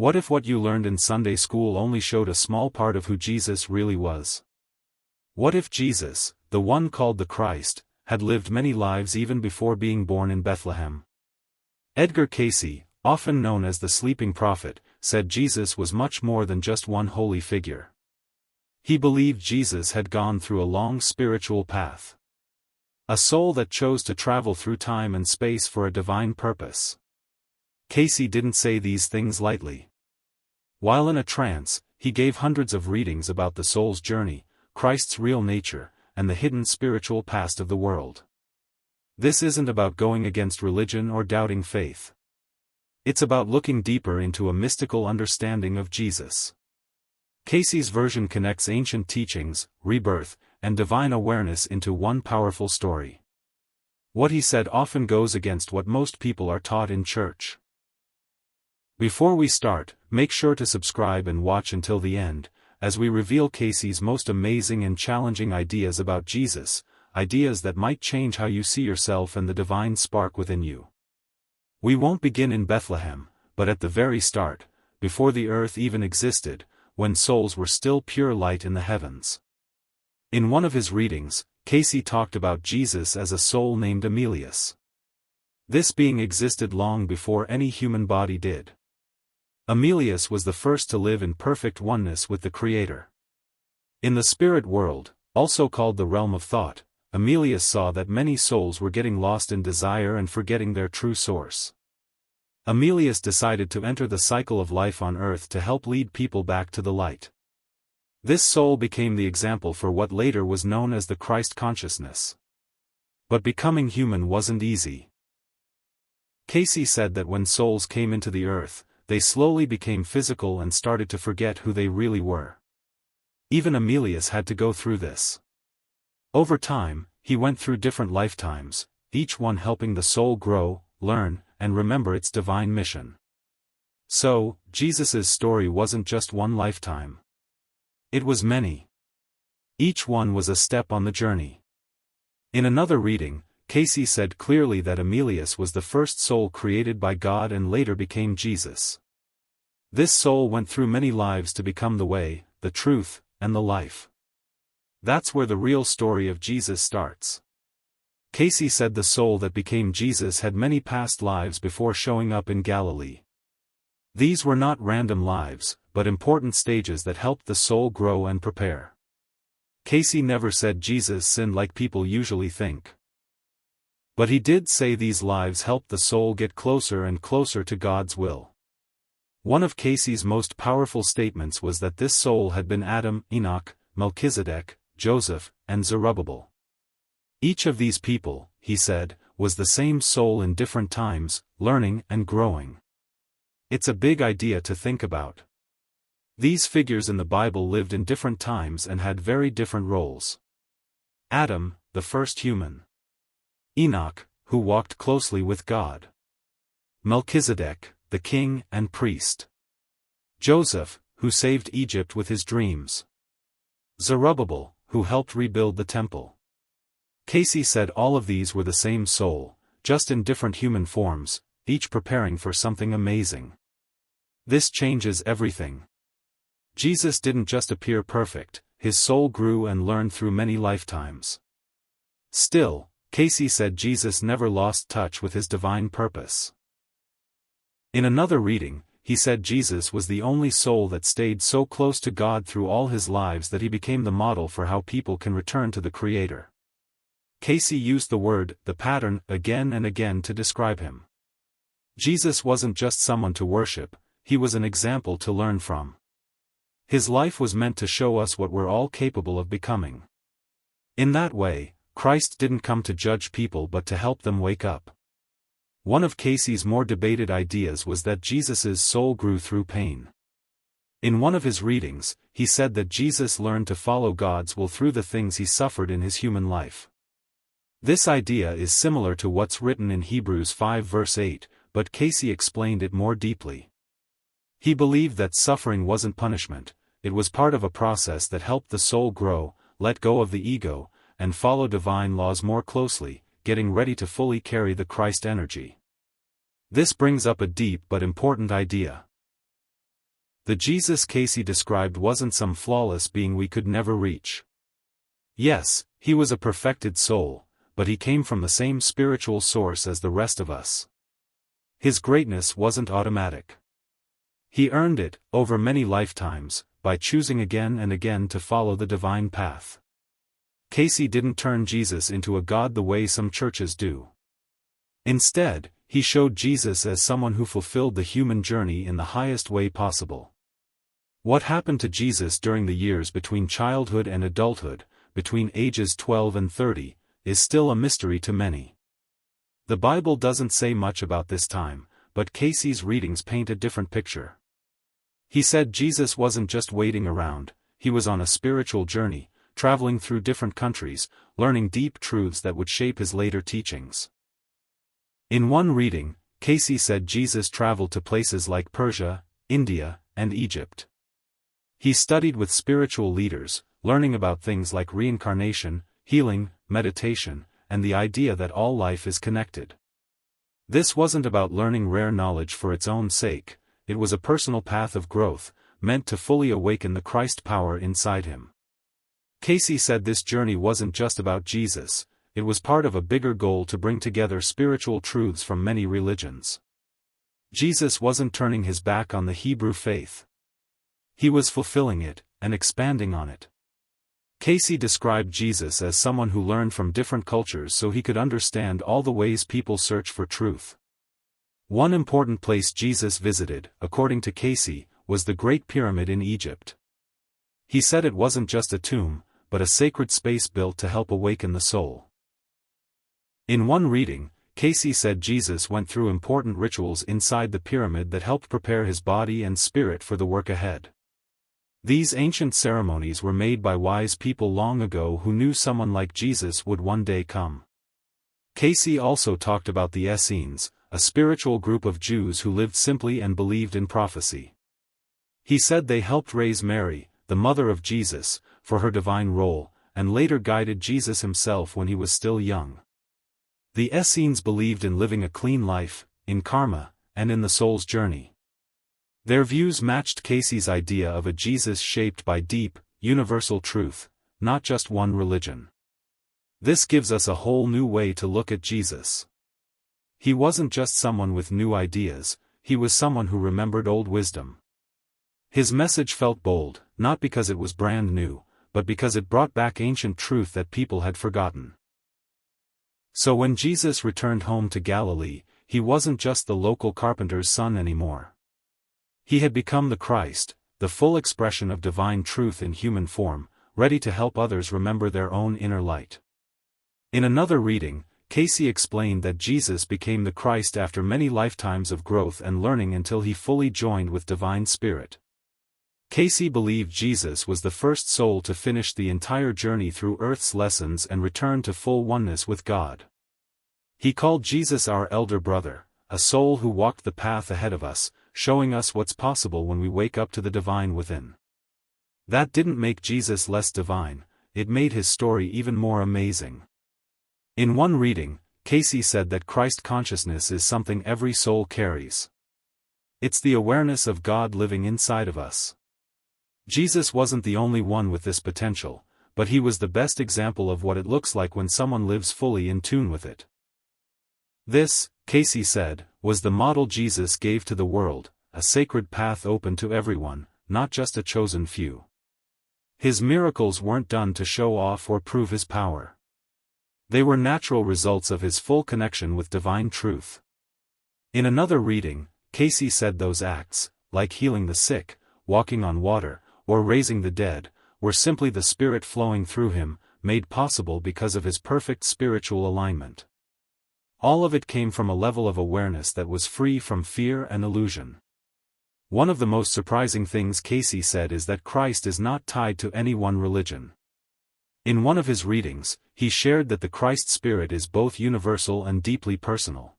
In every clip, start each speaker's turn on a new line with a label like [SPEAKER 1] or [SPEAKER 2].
[SPEAKER 1] What if what you learned in Sunday school only showed a small part of who Jesus really was? What if Jesus, the one called the Christ, had lived many lives even before being born in Bethlehem? Edgar Cayce, often known as the sleeping prophet, said Jesus was much more than just one holy figure. He believed Jesus had gone through a long spiritual path. A soul that chose to travel through time and space for a divine purpose. Cayce didn't say these things lightly. While in a trance, he gave hundreds of readings about the soul's journey, Christ's real nature, and the hidden spiritual past of the world. This isn't about going against religion or doubting faith. It's about looking deeper into a mystical understanding of Jesus. Cayce's version connects ancient teachings, rebirth, and divine awareness into one powerful story. What he said often goes against what most people are taught in church. Before we start, make sure to subscribe and watch until the end, as we reveal Cayce's most amazing and challenging ideas about Jesus, ideas that might change how you see yourself and the divine spark within you. We won't begin in Bethlehem, but at the very start, before the earth even existed, when souls were still pure light in the heavens. In one of his readings, Cayce talked about Jesus as a soul named Emilius. This being existed long before any human body did. Emilius was the first to live in perfect oneness with the Creator. In the spirit world, also called the realm of thought, Emilius saw that many souls were getting lost in desire and forgetting their true source. Emilius decided to enter the cycle of life on earth to help lead people back to the light. This soul became the example for what later was known as the Christ consciousness. But becoming human wasn't easy. Cayce said that when souls came into the earth, they slowly became physical and started to forget who they really were. Even Emilius had to go through this. Over time, he went through different lifetimes, each one helping the soul grow, learn, and remember its divine mission. So, Jesus's story wasn't just one lifetime. It was many. Each one was a step on the journey. In another reading, Cayce said clearly that Emilius was the first soul created by God and later became Jesus. This soul went through many lives to become the way, the truth, and the life. That's where the real story of Jesus starts. Cayce said the soul that became Jesus had many past lives before showing up in Galilee. These were not random lives, but important stages that helped the soul grow and prepare. Cayce never said Jesus sinned like people usually think. But he did say these lives helped the soul get closer and closer to God's will. One of Cayce's most powerful statements was that this soul had been Adam, Enoch, Melchizedek, Joseph, and Zerubbabel. Each of these people, he said, was the same soul in different times, learning and growing. It's a big idea to think about. These figures in the Bible lived in different times and had very different roles. Adam, the first human. Enoch, who walked closely with God. Melchizedek, the king and priest. Joseph, who saved Egypt with his dreams. Zerubbabel, who helped rebuild the temple. Cayce said all of these were the same soul, just in different human forms, each preparing for something amazing. This changes everything. Jesus didn't just appear perfect, his soul grew and learned through many lifetimes. Still, Cayce said Jesus never lost touch with his divine purpose. In another reading, he said Jesus was the only soul that stayed so close to God through all his lives that he became the model for how people can return to the Creator. Cayce used the word, the pattern, again and again to describe him. Jesus wasn't just someone to worship, he was an example to learn from. His life was meant to show us what we're all capable of becoming. In that way, Christ didn't come to judge people but to help them wake up. One of Cayce's more debated ideas was that Jesus's soul grew through pain. In one of his readings, he said that Jesus learned to follow God's will through the things he suffered in his human life. This idea is similar to what's written in Hebrews 5 verse 8, but Cayce explained it more deeply. He believed that suffering wasn't punishment, it was part of a process that helped the soul grow, let go of the ego, and follow divine laws more closely, getting ready to fully carry the Christ energy. This brings up a deep but important idea. The Jesus Cayce described wasn't some flawless being we could never reach. Yes, he was a perfected soul, but he came from the same spiritual source as the rest of us. His greatness wasn't automatic. He earned it, over many lifetimes, by choosing again and again to follow the divine path. Cayce didn't turn Jesus into a god the way some churches do. Instead, he showed Jesus as someone who fulfilled the human journey in the highest way possible. What happened to Jesus during the years between childhood and adulthood, between ages 12 and 30, is still a mystery to many. The Bible doesn't say much about this time, but Cayce's readings paint a different picture. He said Jesus wasn't just waiting around, he was on a spiritual journey, traveling through different countries, learning deep truths that would shape his later teachings. In one reading, Cayce said Jesus traveled to places like Persia, India, and Egypt. He studied with spiritual leaders, learning about things like reincarnation, healing, meditation, and the idea that all life is connected. This wasn't about learning rare knowledge for its own sake, it was a personal path of growth, meant to fully awaken the Christ power inside him. Cayce said this journey wasn't just about Jesus, it was part of a bigger goal to bring together spiritual truths from many religions. Jesus wasn't turning his back on the Hebrew faith. He was fulfilling it, and expanding on it. Cayce described Jesus as someone who learned from different cultures so he could understand all the ways people search for truth. One important place Jesus visited, according to Cayce, was the Great Pyramid in Egypt. He said it wasn't just a tomb, but a sacred space built to help awaken the soul. In one reading, Cayce said Jesus went through important rituals inside the pyramid that helped prepare his body and spirit for the work ahead. These ancient ceremonies were made by wise people long ago who knew someone like Jesus would one day come. Cayce also talked about the Essenes, a spiritual group of Jews who lived simply and believed in prophecy. He said they helped raise Mary, the mother of Jesus, for her divine role, and later guided Jesus himself when he was still young. The Essenes believed in living a clean life, in karma, and in the soul's journey. Their views matched Cayce's idea of a Jesus shaped by deep, universal truth, not just one religion. This gives us a whole new way to look at Jesus. He wasn't just someone with new ideas, he was someone who remembered old wisdom. His message felt bold, not because it was brand new, but because it brought back ancient truth that people had forgotten. So when Jesus returned home to Galilee, he wasn't just the local carpenter's son anymore. He had become the Christ, the full expression of divine truth in human form, ready to help others remember their own inner light. In another reading, Cayce explained that Jesus became the Christ after many lifetimes of growth and learning until he fully joined with divine spirit. Cayce believed Jesus was the first soul to finish the entire journey through earth's lessons and return to full oneness with God. He called Jesus our elder brother, a soul who walked the path ahead of us, showing us what's possible when we wake up to the divine within. That didn't make Jesus less divine, it made his story even more amazing. In one reading, Cayce said that Christ consciousness is something every soul carries. It's the awareness of God living inside of us. Jesus wasn't the only one with this potential, but he was the best example of what it looks like when someone lives fully in tune with it. This, Cayce said, was the model Jesus gave to the world, a sacred path open to everyone, not just a chosen few. His miracles weren't done to show off or prove his power. They were natural results of his full connection with divine truth. In another reading, Cayce said those acts, like healing the sick, walking on water, or raising the dead, were simply the Spirit flowing through him, made possible because of his perfect spiritual alignment. All of it came from a level of awareness that was free from fear and illusion. One of the most surprising things Cayce said is that Christ is not tied to any one religion. In one of his readings, he shared that the Christ Spirit is both universal and deeply personal.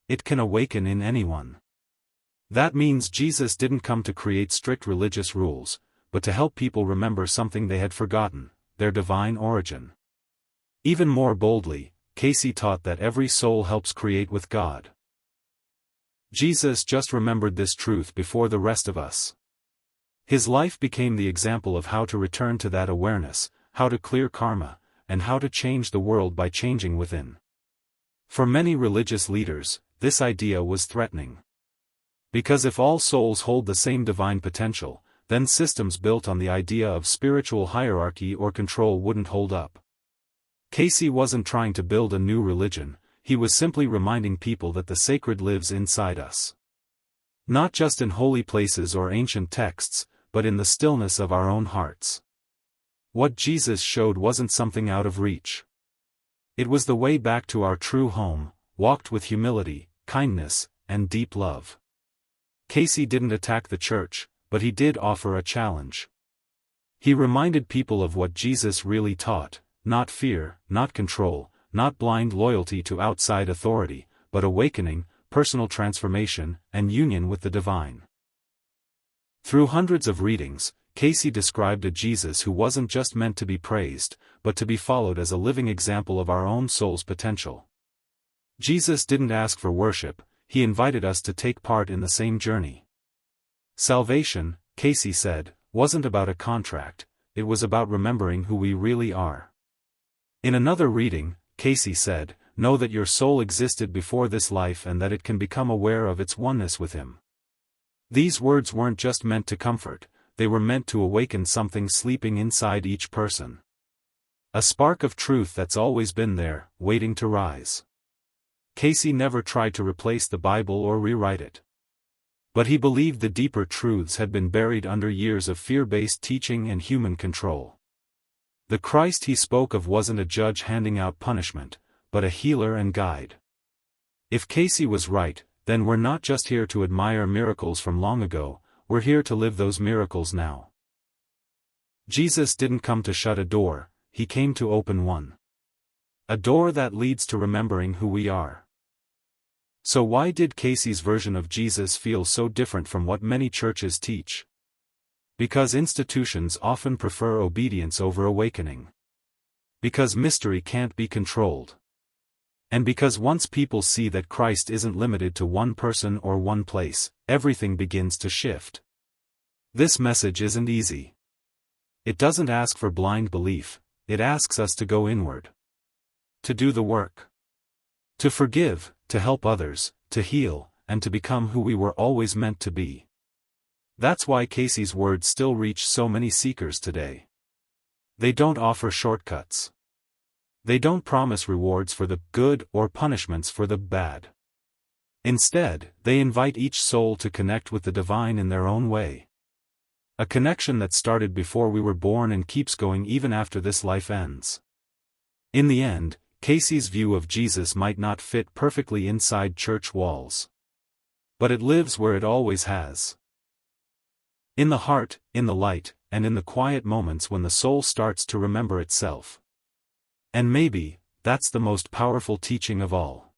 [SPEAKER 1] It can awaken in anyone. That means Jesus didn't come to create strict religious rules, but to help people remember something they had forgotten, their divine origin. Even more boldly, Cayce taught that every soul helps create with God. Jesus just remembered this truth before the rest of us. His life became the example of how to return to that awareness, how to clear karma, and how to change the world by changing within. For many religious leaders, this idea was threatening. Because if all souls hold the same divine potential, then systems built on the idea of spiritual hierarchy or control wouldn't hold up. Cayce wasn't trying to build a new religion, he was simply reminding people that the sacred lives inside us. Not just in holy places or ancient texts, but in the stillness of our own hearts. What Jesus showed wasn't something out of reach. It was the way back to our true home, walked with humility, kindness, and deep love. Cayce didn't attack the church, but he did offer a challenge. He reminded people of what Jesus really taught, not fear, not control, not blind loyalty to outside authority, but awakening, personal transformation, and union with the divine. Through hundreds of readings, Cayce described a Jesus who wasn't just meant to be praised, but to be followed as a living example of our own soul's potential. Jesus didn't ask for worship, he invited us to take part in the same journey. Salvation, Cayce said, wasn't about a contract, it was about remembering who we really are. In another reading, Cayce said, "Know that your soul existed before this life and that it can become aware of its oneness with Him." These words weren't just meant to comfort, they were meant to awaken something sleeping inside each person. A spark of truth that's always been there, waiting to rise. Cayce never tried to replace the Bible or rewrite it. But he believed the deeper truths had been buried under years of fear-based teaching and human control. The Christ he spoke of wasn't a judge handing out punishment, but a healer and guide. If Cayce was right, then we're not just here to admire miracles from long ago, we're here to live those miracles now. Jesus didn't come to shut a door, he came to open one. A door that leads to remembering who we are. So why did Cayce's version of Jesus feel so different from what many churches teach? Because institutions often prefer obedience over awakening. Because mystery can't be controlled. And because once people see that Christ isn't limited to one person or one place, everything begins to shift. This message isn't easy. It doesn't ask for blind belief, it asks us to go inward. To do the work. To forgive, to help others, to heal, and to become who we were always meant to be. That's why Cayce's words still reach so many seekers today. They don't offer shortcuts. They don't promise rewards for the good or punishments for the bad. Instead, they invite each soul to connect with the divine in their own way. A connection that started before we were born and keeps going even after this life ends. In the end, Cayce's view of Jesus might not fit perfectly inside church walls. But it lives where it always has. In the heart, in the light, and in the quiet moments when the soul starts to remember itself. And maybe, that's the most powerful teaching of all.